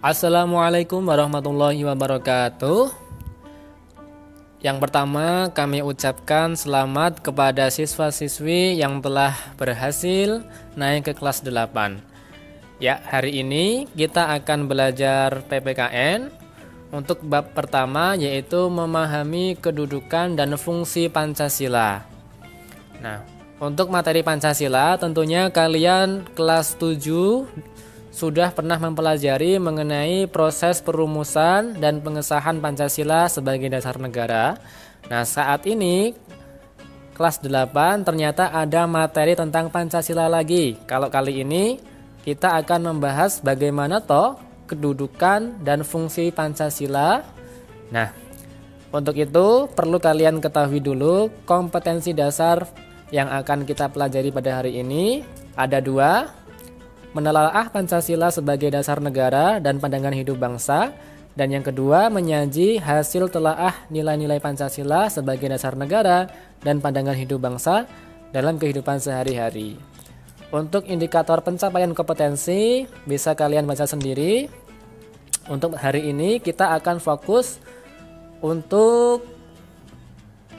Assalamualaikum warahmatullahi wabarakatuh. Yang pertama kami ucapkan selamat kepada siswa-siswi yang telah berhasil naik ke kelas 8. Ya, hari ini kita akan belajar PPKN untuk bab pertama, yaitu memahami kedudukan dan fungsi Pancasila. Nah, untuk materi Pancasila tentunya kalian kelas 7 sudah pernah mempelajari mengenai proses perumusan dan pengesahan Pancasila sebagai dasar negara. Nah, saat ini kelas 8 ternyata ada materi tentang Pancasila lagi. Kalau kali ini kita akan membahas bagaimana kedudukan dan fungsi Pancasila. Nah, untuk itu perlu kalian ketahui dulu kompetensi dasar yang akan kita pelajari pada hari ini. Ada 2. Menelaah Pancasila sebagai dasar negara dan pandangan hidup bangsa, dan yang kedua menyaji hasil telaah nilai-nilai Pancasila sebagai dasar negara dan pandangan hidup bangsa dalam kehidupan sehari-hari. Untuk indikator pencapaian kompetensi bisa kalian baca sendiri. Untuk hari ini kita akan fokus untuk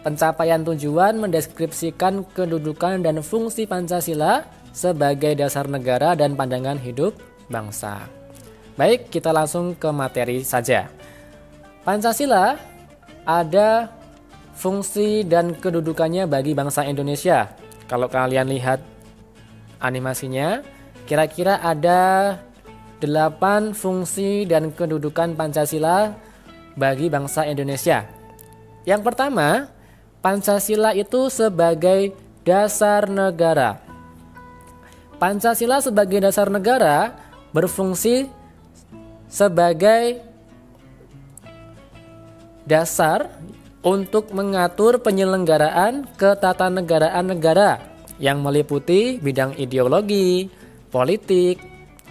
pencapaian tujuan mendeskripsikan kedudukan dan fungsi Pancasila sebagai dasar negara dan pandangan hidup bangsa. Baik, kita langsung ke materi saja. Pancasila ada fungsi dan kedudukannya bagi bangsa Indonesia. Kalau kalian lihat animasinya, kira-kira ada 8 fungsi dan kedudukan Pancasila bagi bangsa Indonesia. Yang pertama, Pancasila itu sebagai dasar negara. Pancasila sebagai dasar negara berfungsi sebagai dasar untuk mengatur penyelenggaraan ketatanegaraan negara yang meliputi bidang ideologi, politik,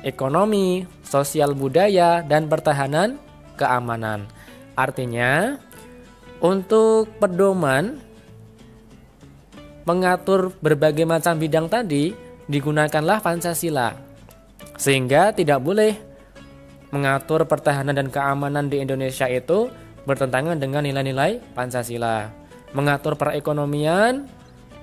ekonomi, sosial budaya, dan pertahanan keamanan. Artinya, untuk pedoman mengatur berbagai macam bidang tadi digunakanlah Pancasila, sehingga tidak boleh mengatur pertahanan dan keamanan di Indonesia itu bertentangan dengan nilai-nilai Pancasila. Mengatur perekonomian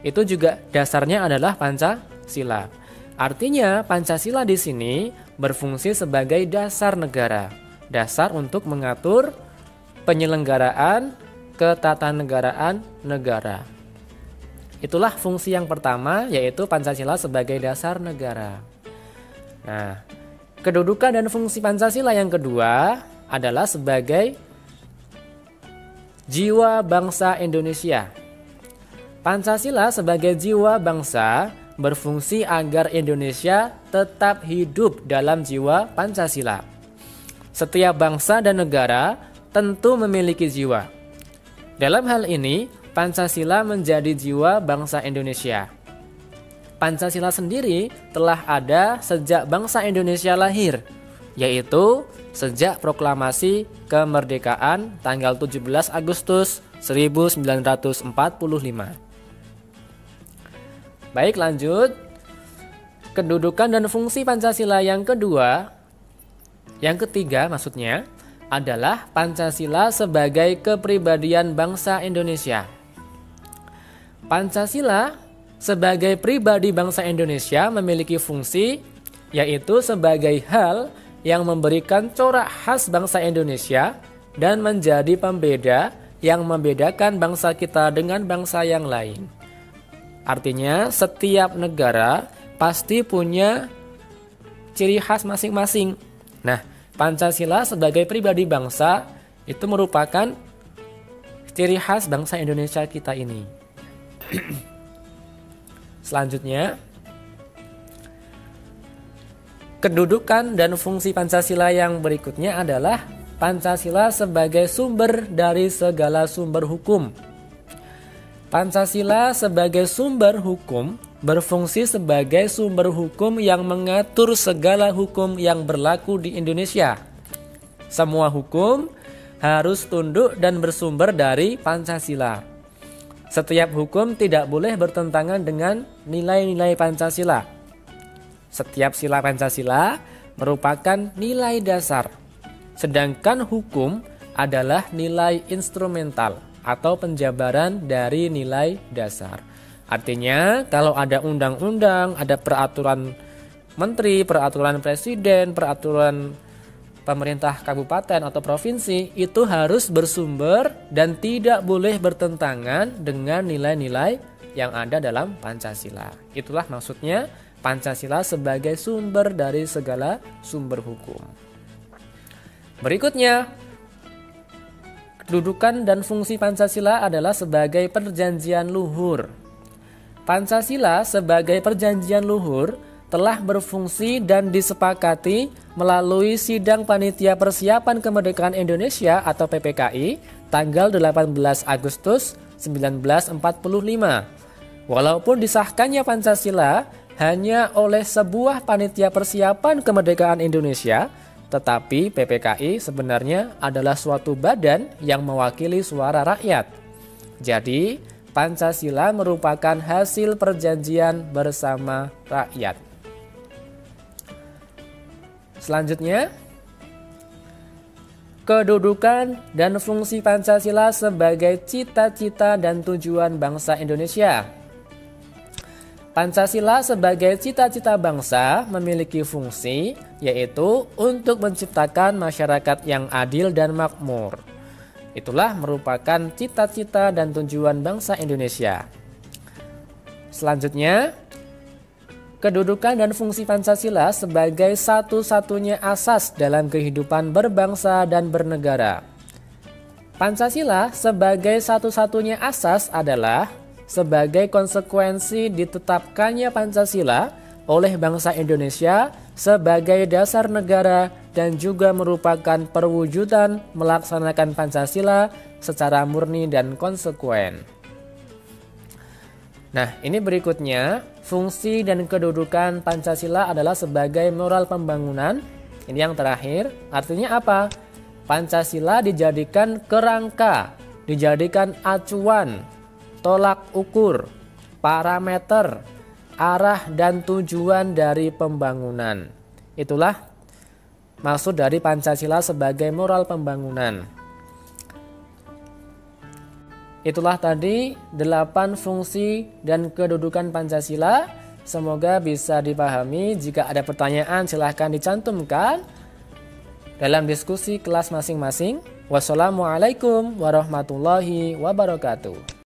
itu juga dasarnya adalah Pancasila. Artinya Pancasila di sini berfungsi sebagai dasar negara, dasar untuk mengatur penyelenggaraan ketatanegaraan negara. Itulah fungsi yang pertama, yaitu Pancasila sebagai dasar negara. Nah, kedudukan dan fungsi Pancasila yang kedua adalah sebagai jiwa bangsa Indonesia. Pancasila sebagai jiwa bangsa berfungsi agar Indonesia tetap hidup dalam jiwa Pancasila. Setiap bangsa dan negara tentu memiliki jiwa. Dalam hal ini, Pancasila menjadi jiwa bangsa Indonesia. Pancasila sendiri telah ada sejak bangsa Indonesia lahir, yaitu sejak proklamasi kemerdekaan tanggal 17 Agustus 1945. Baik, lanjut. Kedudukan dan fungsi Pancasila yang ketiga maksudnya adalah Pancasila sebagai kepribadian bangsa Indonesia. Pancasila sebagai pribadi bangsa Indonesia memiliki fungsi, yaitu sebagai hal yang memberikan corak khas bangsa Indonesia dan menjadi pembeda yang membedakan bangsa kita dengan bangsa yang lain. Artinya, setiap negara pasti punya ciri khas masing-masing. Nah, Pancasila sebagai pribadi bangsa itu merupakan ciri khas bangsa Indonesia kita ini. Selanjutnya, kedudukan dan fungsi Pancasila yang berikutnya adalah Pancasila sebagai sumber dari segala sumber hukum. Pancasila sebagai sumber hukum berfungsi sebagai sumber hukum yang mengatur segala hukum yang berlaku di Indonesia. Semua hukum harus tunduk dan bersumber dari Pancasila. Setiap hukum tidak boleh bertentangan dengan nilai-nilai Pancasila. Setiap sila Pancasila merupakan nilai dasar Sedangkan hukum adalah nilai instrumental atau penjabaran dari nilai dasar. Artinya kalau ada undang-undang, ada peraturan menteri, peraturan presiden, peraturan pemerintah kabupaten atau provinsi, itu harus bersumber dan tidak boleh bertentangan dengan nilai-nilai yang ada dalam Pancasila. Itulah maksudnya Pancasila sebagai sumber dari segala sumber hukum. Berikutnya, kedudukan dan fungsi Pancasila adalah sebagai perjanjian luhur. Pancasila sebagai perjanjian luhur telah berfungsi dan disepakati melalui Sidang Panitia Persiapan Kemerdekaan Indonesia atau PPKI tanggal 18 Agustus 1945. Walaupun disahkannya Pancasila hanya oleh sebuah Panitia Persiapan Kemerdekaan Indonesia, tetapi PPKI sebenarnya adalah suatu badan yang mewakili suara rakyat. Jadi, Pancasila merupakan hasil perjanjian bersama rakyat. Selanjutnya, kedudukan dan fungsi Pancasila sebagai cita-cita dan tujuan bangsa Indonesia. Pancasila sebagai cita-cita bangsa memiliki fungsi, yaitu untuk menciptakan masyarakat yang adil dan makmur. Itulah merupakan cita-cita dan tujuan bangsa Indonesia. Selanjutnya, kedudukan dan fungsi Pancasila sebagai satu-satunya asas dalam kehidupan berbangsa dan bernegara. Pancasila sebagai satu-satunya asas adalah sebagai konsekuensi ditetapkannya Pancasila oleh bangsa Indonesia sebagai dasar negara dan juga merupakan perwujudan melaksanakan Pancasila secara murni dan konsekuen. Nah, ini berikutnya, fungsi dan kedudukan Pancasila adalah sebagai moral pembangunan. Ini yang terakhir, artinya apa? Pancasila dijadikan kerangka, dijadikan acuan, tolak ukur, parameter, arah dan tujuan dari pembangunan. Itulah maksud dari Pancasila sebagai moral pembangunan. Itulah tadi 8 fungsi dan kedudukan Pancasila. Semoga bisa dipahami. Jika ada pertanyaan silahkan dicantumkan dalam diskusi kelas masing-masing. Wassalamualaikum warahmatullahi wabarakatuh.